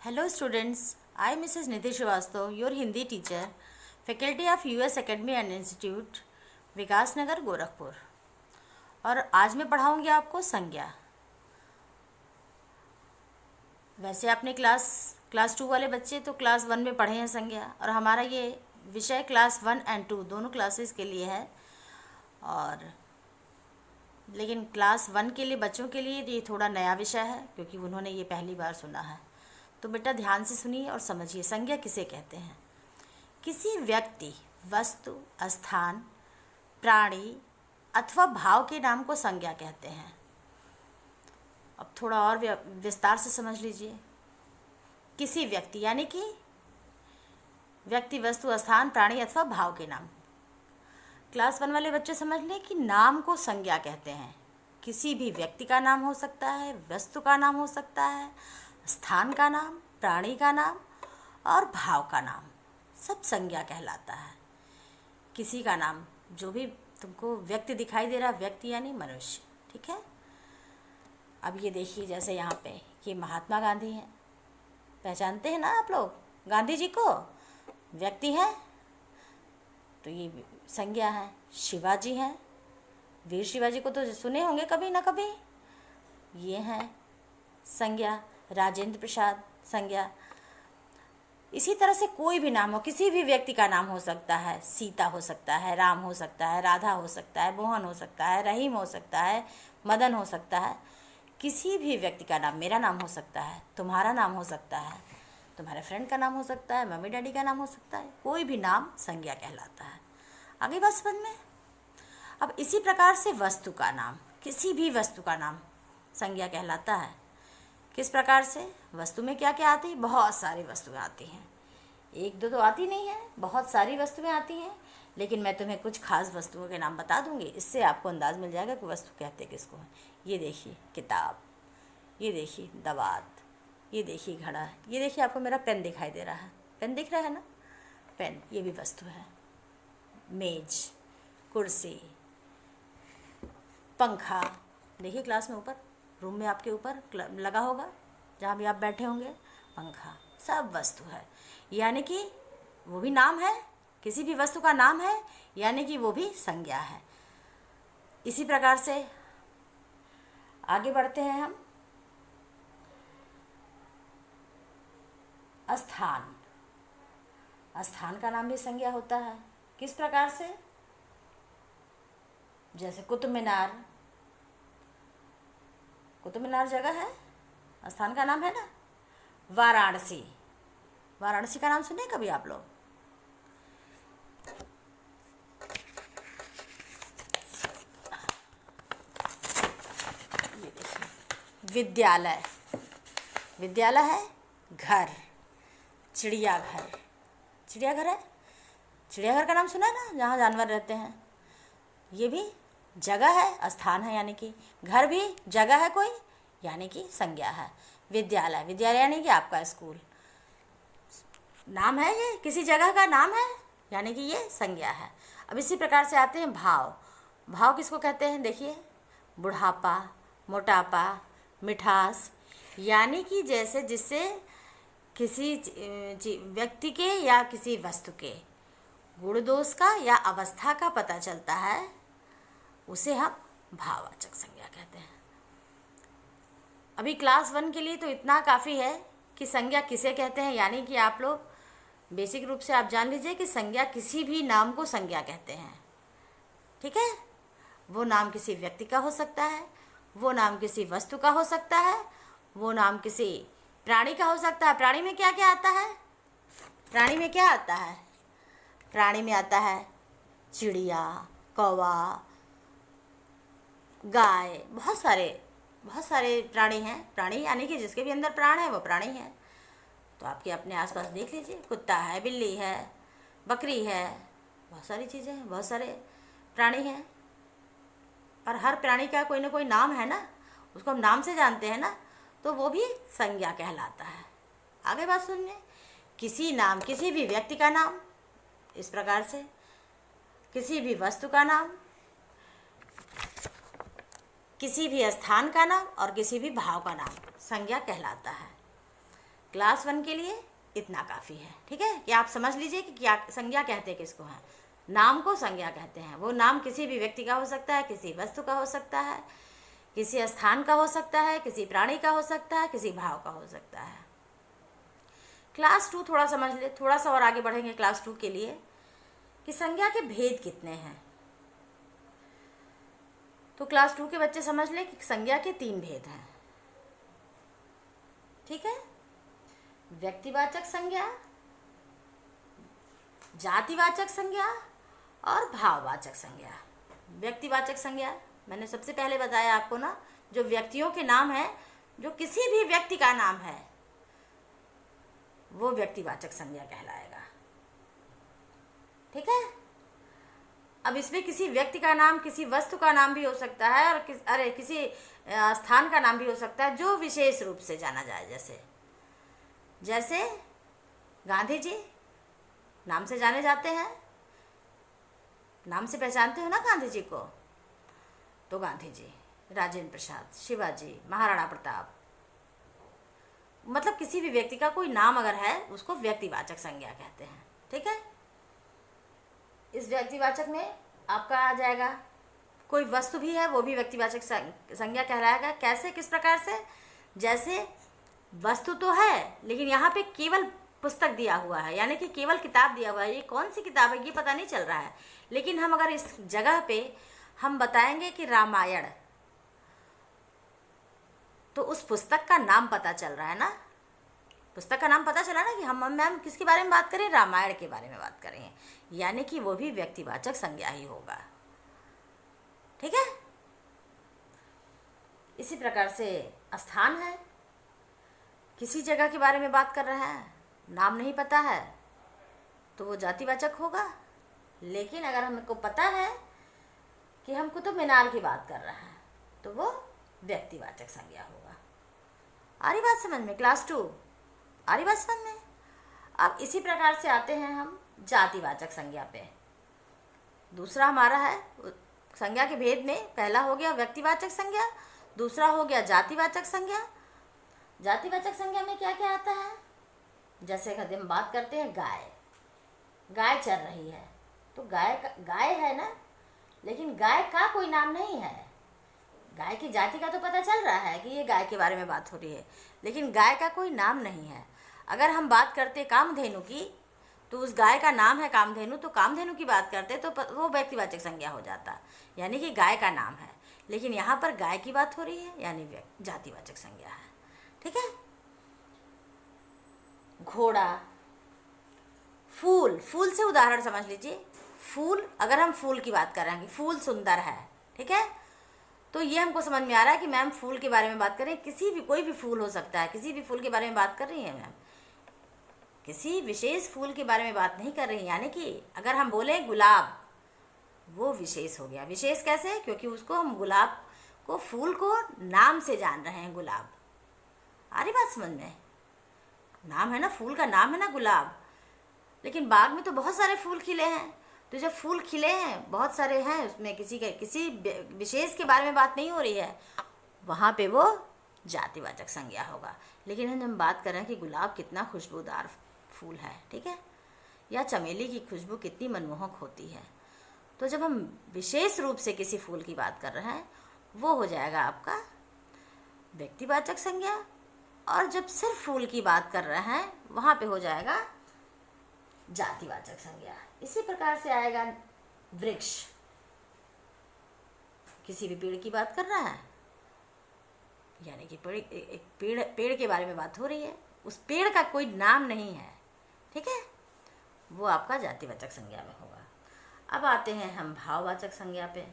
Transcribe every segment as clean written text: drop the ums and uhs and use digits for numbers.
Hello students, I Mrs. Nidhi Srivastava, your Hindi teacher, faculty of US Academy and Institute, विकास नगर गोरखपुर। और आज मैं पढ़ाऊँगी आपको संज्ञा। वैसे आपने क्लास 2 वाले बच्चे तो क्लास 1 में पढ़े हैं संज्ञा, और हमारा ये विषय क्लास 1 और 2 दोनों क्लासेस के लिए है। और लेकिन क्लास 1 के लिए बच्चों के लिए ये थोड़ा नया विषय है, क्योंकि उन्होंने ये पहली बार सुना है। तो बेटा ध्यान से सुनिए और समझिए, संज्ञा किसे कहते हैं। किसी व्यक्ति, वस्तु, स्थान, प्राणी अथवा भाव के नाम को संज्ञा कहते हैं। अब थोड़ा और विस्तार से समझ लीजिए। किसी व्यक्ति यानी कि व्यक्ति, वस्तु, स्थान, प्राणी अथवा भाव के नाम। क्लास 1 वाले बच्चे समझ लें कि नाम को संज्ञा कहते हैं। किसी भी व्यक्ति का नाम हो सकता है, वस्तु का नाम हो सकता है, स्थान का नाम, प्राणी का नाम और भाव का नाम, सब संज्ञा कहलाता है। किसी का नाम, जो भी तुमको व्यक्ति दिखाई दे रहा, व्यक्ति यानी मनुष्य, ठीक है। अब ये देखिए, जैसे यहाँ पे ये महात्मा गांधी हैं, पहचानते हैं ना आप लोग गांधी जी को, व्यक्ति हैं, तो ये संज्ञा है। शिवाजी हैं, वीर शिवाजी को तो सुने होंगे कभी ना कभी, ये हैं संज्ञा। राजेंद्र प्रसाद, संज्ञा। इसी तरह से कोई भी नाम हो, किसी भी व्यक्ति का नाम हो सकता है। सीता हो सकता है, राम हो सकता है, राधा हो सकता है, मोहन हो सकता है, रहीम हो सकता है, मदन हो सकता है। किसी भी व्यक्ति का नाम, मेरा नाम हो सकता है, तुम्हारा नाम हो सकता है, तुम्हारे फ्रेंड का नाम हो सकता है, मम्मी डैडी का नाम हो सकता है। कोई भी नाम संज्ञा कहलाता है। आगे बात समझ में। अब इसी प्रकार से वस्तु का नाम, किसी भी वस्तु का नाम संज्ञा कहलाता है। किस प्रकार से? वस्तु में क्या क्या आती है? बहुत सारी वस्तुएं आती हैं, एक दो तो आती नहीं है, बहुत सारी वस्तुएं आती हैं। लेकिन मैं तुम्हें कुछ खास वस्तुओं के नाम बता दूंगी, इससे आपको अंदाज़ मिल जाएगा कि वस्तु कहते किसको हैं। ये देखिए किताब, ये देखिए दवात, ये देखिए घड़ा, ये देखिए आपको मेरा पेन दिखाई दे रहा है, पेन दिख रहा है ना, पेन, ये भी वस्तु है। मेज, कुर्सी, पंखा, देखिए क्लास में ऊपर, रूम में आपके ऊपर लगा होगा, जहाँ भी आप बैठे होंगे, पंखा, सब वस्तु है। यानी कि वो भी नाम है, किसी भी वस्तु का नाम है, यानी कि वो भी संज्ञा है। इसी प्रकार से आगे बढ़ते हैं हम। स्थान, स्थान का नाम भी संज्ञा होता है। किस प्रकार से? जैसे कुतुब मीनार, कुतुब मीनार जगह है, स्थान का नाम है ना। वाराणसी, वाराणसी का नाम सुने कभी आप लोग? ये देखिए, विद्यालय, विद्यालय है। घर, चिड़ियाघर, चिड़ियाघर है, चिड़ियाघर का नाम सुना है ना, जहाँ जानवर रहते हैं। ये भी जगह है, स्थान है, यानी कि घर भी जगह है कोई, यानी कि संज्ञा है। विद्यालय, विद्यालय यानी कि आपका स्कूल, नाम है, ये किसी जगह का नाम है, यानी कि ये संज्ञा है। अब इसी प्रकार से आते हैं भाव। भाव किसको कहते हैं? देखिए, बुढ़ापा, मोटापा, मिठास, यानी कि जैसे जिससे किसी व्यक्ति के या किसी वस्तु के गुण दोष का या अवस्था का पता चलता है, उसे हम भाववाचक संज्ञा कहते हैं। अभी क्लास 1 के लिए तो इतना काफ़ी है कि संज्ञा किसे कहते हैं, यानी कि आप लोग बेसिक रूप से आप जान लीजिए कि संज्ञा किसी भी नाम को संज्ञा कहते हैं, ठीक है। वो नाम किसी व्यक्ति का हो सकता है, वो नाम किसी वस्तु का हो सकता है, वो नाम किसी प्राणी का हो सकता है। प्राणी में क्या क्या आता है? प्राणी में क्या आता है? प्राणी में आता है चिड़िया, कौवा, गाय, बहुत सारे प्राणी हैं। प्राणी यानी कि जिसके भी अंदर प्राण है वो प्राणी है। तो आपके अपने आसपास देख लीजिए, कुत्ता है, बिल्ली है, बकरी है, बहुत सारी चीज़ें हैं, बहुत सारे प्राणी हैं। और हर प्राणी का कोई ना कोई नाम है ना, उसको हम नाम से जानते हैं ना, तो वो भी संज्ञा कहलाता है। आगे बात सुनिए। किसी नाम, किसी भी व्यक्ति का नाम, इस प्रकार से किसी भी वस्तु का नाम, किसी भी स्थान का नाम और किसी भी भाव का नाम संज्ञा कहलाता है। क्लास 1 के लिए इतना काफ़ी है। ठीक है, कि आप समझ लीजिए कि क्या संज्ञा कहते हैं किसको हैं। नाम को संज्ञा कहते हैं। वो नाम किसी भी व्यक्ति का हो सकता है, किसी वस्तु का हो सकता है, किसी स्थान का हो सकता है, किसी प्राणी का हो सकता है, किसी भाव का हो सकता है। क्लास 2 थोड़ा समझ ले, थोड़ा सा और आगे बढ़ेंगे क्लास 2 के लिए, कि संज्ञा के भेद कितने हैं। तो क्लास 2 के बच्चे समझ लें कि संज्ञा के 3 भेद हैं। ठीक है, व्यक्तिवाचक संज्ञा, जातिवाचक संज्ञा और भाववाचक संज्ञा। व्यक्तिवाचक संज्ञा मैंने सबसे पहले बताया आपको ना, जो व्यक्तियों के नाम है, जो किसी भी व्यक्ति का नाम है, वो व्यक्तिवाचक संज्ञा कहलाएगा। ठीक है, अब इसमें किसी व्यक्ति का नाम, किसी वस्तु का नाम भी हो सकता है, और किसी स्थान का नाम भी हो सकता है जो विशेष रूप से जाना जाए। जैसे गांधी जी नाम से जाने जाते हैं, नाम से पहचानते हो ना गांधी जी को, तो गांधी जी, राजेंद्र प्रसाद, शिवाजी, महाराणा प्रताप, मतलब किसी भी व्यक्ति का कोई नाम अगर है उसको व्यक्तिवाचक संज्ञा कहते हैं। ठीक है, इस व्यक्तिवाचक में आपका आ जाएगा, कोई वस्तु भी है वो भी व्यक्तिवाचक संज्ञा कहलाएगा। कैसे, किस प्रकार से? जैसे वस्तु तो है लेकिन यहाँ पे केवल पुस्तक दिया हुआ है, यानी कि केवल किताब दिया हुआ है। ये कौन सी किताब है ये पता नहीं चल रहा है, लेकिन हम अगर इस जगह पे हम बताएंगे कि रामायण, तो उस पुस्तक का नाम पता चल रहा है ना, पुस्तक का नाम पता चला ना कि हम मैम किसके बारे में बात करें, रामायण के बारे में बात करेंगे, यानी कि वो भी व्यक्तिवाचक संज्ञा ही होगा। ठीक है, इसी प्रकार से स्थान है, किसी जगह के बारे में बात कर रहे हैं, नाम नहीं पता है तो वो जातिवाचक होगा। लेकिन अगर हमको पता है कि हम कुतुब मीनार की बात कर रहे हैं तो वो व्यक्तिवाचक संज्ञा होगा। आ रही बात समझ में? क्लास 2 आ रही बात समझ में? अब इसी प्रकार से आते हैं हम जातिवाचक संज्ञा पे। दूसरा हमारा है संज्ञा के भेद में, पहला हो गया व्यक्तिवाचक संज्ञा, दूसरा हो गया जातिवाचक संज्ञा। जातिवाचक संज्ञा में क्या क्या आता है? जैसे कभी हम बात करते हैं गाय चर रही है, तो गाय है ना, लेकिन गाय का कोई नाम नहीं है। गाय की जाति का तो पता चल रहा है कि ये गाय के बारे में बात हो रही है, लेकिन गाय का कोई नाम नहीं है। अगर हम बात करते कामधेनु की, तो उस गाय का नाम है कामधेनु, तो कामधेनु की बात करते तो वो व्यक्तिवाचक संज्ञा हो जाता, यानी कि गाय का नाम है। लेकिन यहाँ पर गाय की बात हो रही है, यानी जातिवाचक संज्ञा है। ठीक है, घोड़ा, फूल से उदाहरण समझ लीजिए। फूल, अगर हम फूल की बात कर रहे हैं, फूल सुंदर है, ठीक है, तो ये हमको समझ में आ रहा है कि मैम फूल के बारे में बात करें, किसी भी कोई भी फूल हो सकता है, किसी भी फूल के बारे में बात कर रही है मैम, किसी विशेष फूल के बारे में बात नहीं कर रही है। यानी कि अगर हम बोलें गुलाब, वो विशेष हो गया। विशेष कैसे? क्योंकि उसको हम गुलाब को, फूल को नाम से जान रहे हैं, गुलाब। आ रही बात समझ में? नाम है ना, फूल का नाम है ना गुलाब, लेकिन बाग में तो बहुत सारे फूल खिले हैं, तो जब फूल खिले हैं, बहुत सारे हैं, उसमें किसी विशेष के बारे में बात नहीं हो रही है, वहाँ पे वो जातिवाचक संज्ञा होगा। लेकिन हम बात कर रहे हैं कि गुलाब कितना खुशबूदार फूल है, ठीक है, या चमेली की खुशबू कितनी मनमोहक होती है, तो जब हम विशेष रूप से किसी फूल की बात कर रहे हैं, वो हो जाएगा आपका व्यक्तिवाचक संज्ञा। और जब सिर्फ फूल की बात कर रहे हैं, वहाँ पे हो जाएगा जातिवाचक संज्ञा। इसी प्रकार से आएगा वृक्ष, किसी भी पेड़ की बात कर रहा है, यानी कि पेड़ के बारे में बात हो रही है, उस पेड़ का कोई नाम नहीं है, ठीक है, वो आपका जातिवाचक संज्ञा में होगा। अब आते हैं हम भाववाचक संज्ञा पे।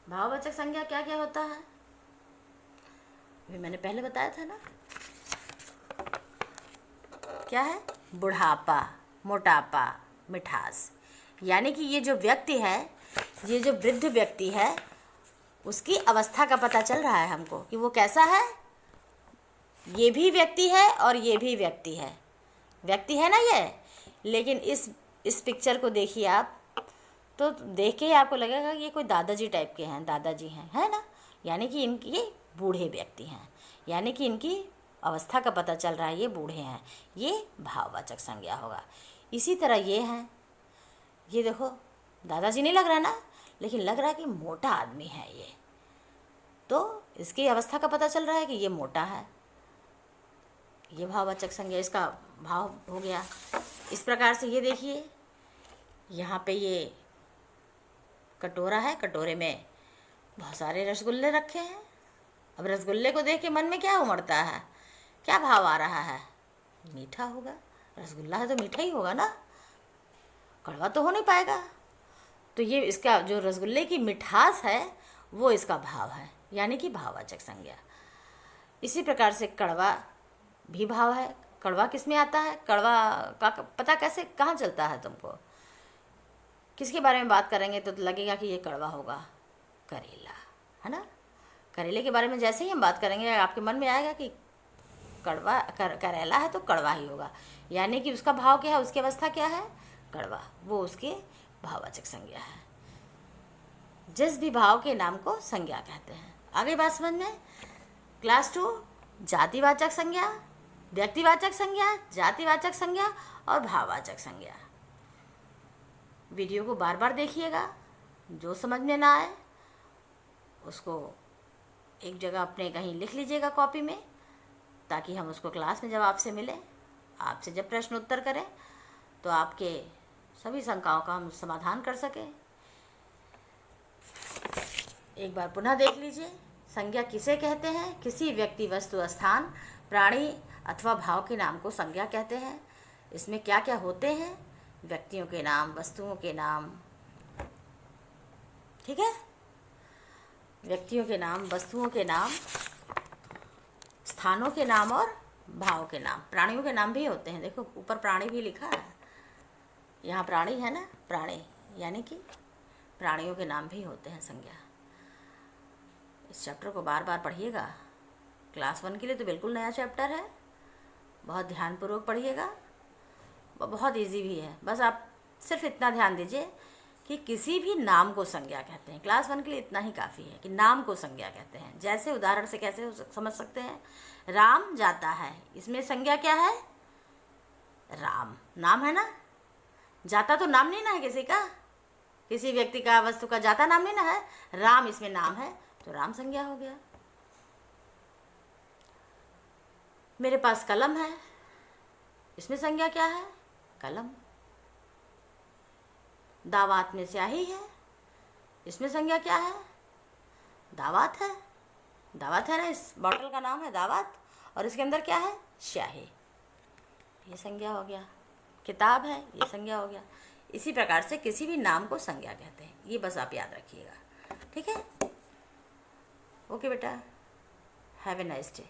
भाववाचक संज्ञा क्या क्या होता है, अभी मैंने पहले बताया था ना, क्या है? बुढ़ापा, मोटापा, मिठास। यानी कि ये जो व्यक्ति है, ये जो वृद्ध व्यक्ति है, उसकी अवस्था का पता चल रहा है हमको कि वो कैसा है। ये भी व्यक्ति है और ये भी व्यक्ति है, व्यक्ति है ना ये। लेकिन इस पिक्चर को देखिए आप, तो देख के ही आपको लगेगा कि ये कोई दादाजी टाइप के हैं, दादाजी हैं, है ना, यानी कि इनकी बूढ़े व्यक्ति हैं, यानी कि इनकी अवस्था का पता चल रहा है ये बूढ़े हैं, ये भाववाचक संज्ञा होगा। इसी तरह ये हैं, ये देखो दादाजी नहीं लग रहा ना, लेकिन लग रहा है कि मोटा आदमी है ये, तो इसकी अवस्था का पता चल रहा है कि ये मोटा है, ये भाववाचक संज्ञा, इसका भाव हो गया। इस प्रकार से ये देखिए, यहाँ पे ये कटोरा है, कटोरे में बहुत सारे रसगुल्ले रखे हैं। अब रसगुल्ले को देख के मन में क्या उमड़ता है, क्या भाव आ रहा है? मीठा होगा, रसगुल्ला है तो मीठा ही होगा ना, कड़वा तो हो नहीं पाएगा। तो ये इसका जो रसगुल्ले की मिठास है वो इसका भाव है, यानी कि भाववाचक संज्ञा। इसी प्रकार से कड़वा भी भाव है। कड़वा किस में आता है? कड़वा का पता कैसे, कहाँ चलता है तुमको? किसके बारे में बात करेंगे तो लगेगा कि ये कड़वा होगा? करेला, है ना। करेले के बारे में जैसे ही हम बात करेंगे आपके मन में आएगा कि कड़वा करेला है तो कड़वा ही होगा, यानी कि उसका भाव क्या है, उसकी अवस्था क्या है? कड़वा, वो उसके भाववाचक संज्ञा है। जिस भी भाव के नाम को संज्ञा कहते हैं। आगे बात समझ में। क्लास 2 जातिवाचक संज्ञा, व्यक्तिवाचक संज्ञा, जातिवाचक संज्ञा और भाववाचक संज्ञा। वीडियो को बार बार देखिएगा, जो समझ में ना आए उसको एक जगह अपने कहीं लिख लीजिएगा कॉपी में, ताकि हम उसको क्लास में जब आपसे मिलें, आपसे जब प्रश्न उत्तर करें तो आपके सभी शंकाओं का हम समाधान कर सकें। एक बार पुनः देख लीजिए। संज्ञा किसे कहते हैं? किसी व्यक्ति, वस्तु, स्थान, प्राणी अथवा भाव के नाम को संज्ञा कहते हैं। इसमें क्या क्या होते हैं? व्यक्तियों के नाम, वस्तुओं के नाम, ठीक है, व्यक्तियों के नाम, वस्तुओं के नाम, स्थानों के नाम और भाव के नाम। प्राणियों के नाम भी होते हैं, देखो ऊपर प्राणी भी लिखा है, यहाँ प्राणी है ना, प्राणी यानी कि प्राणियों के नाम भी होते हैं संज्ञा। इस चैप्टर को बार बार पढ़िएगा। क्लास 1 के लिए तो बिल्कुल नया चैप्टर है, बहुत ध्यानपूर्वक पढ़िएगा, बहुत इजी भी है। बस आप सिर्फ इतना ध्यान दीजिए कि किसी भी नाम को संज्ञा कहते हैं। क्लास 1 के लिए इतना ही काफ़ी है कि नाम को संज्ञा कहते हैं। जैसे उदाहरण से कैसे समझ सकते हैं, राम जाता है, इसमें संज्ञा क्या है? राम नाम है ना, जाता तो नाम नहीं ना है किसी का, किसी व्यक्ति का, वस्तु का जाता नाम नहीं ना है। राम इसमें नाम है तो राम संज्ञा हो गया। मेरे पास कलम है, इसमें संज्ञा क्या है? कलम। दावात में स्याही है, इसमें संज्ञा क्या है? दावात है। दावात है ना, इस बॉटल का नाम है दावात, और इसके अंदर क्या है? स्याही, ये संज्ञा हो गया। किताब है, ये संज्ञा हो गया। इसी प्रकार से किसी भी नाम को संज्ञा कहते हैं, ये बस आप याद रखिएगा, ठीक है। ओके बेटा, हैव ए नाइस डे।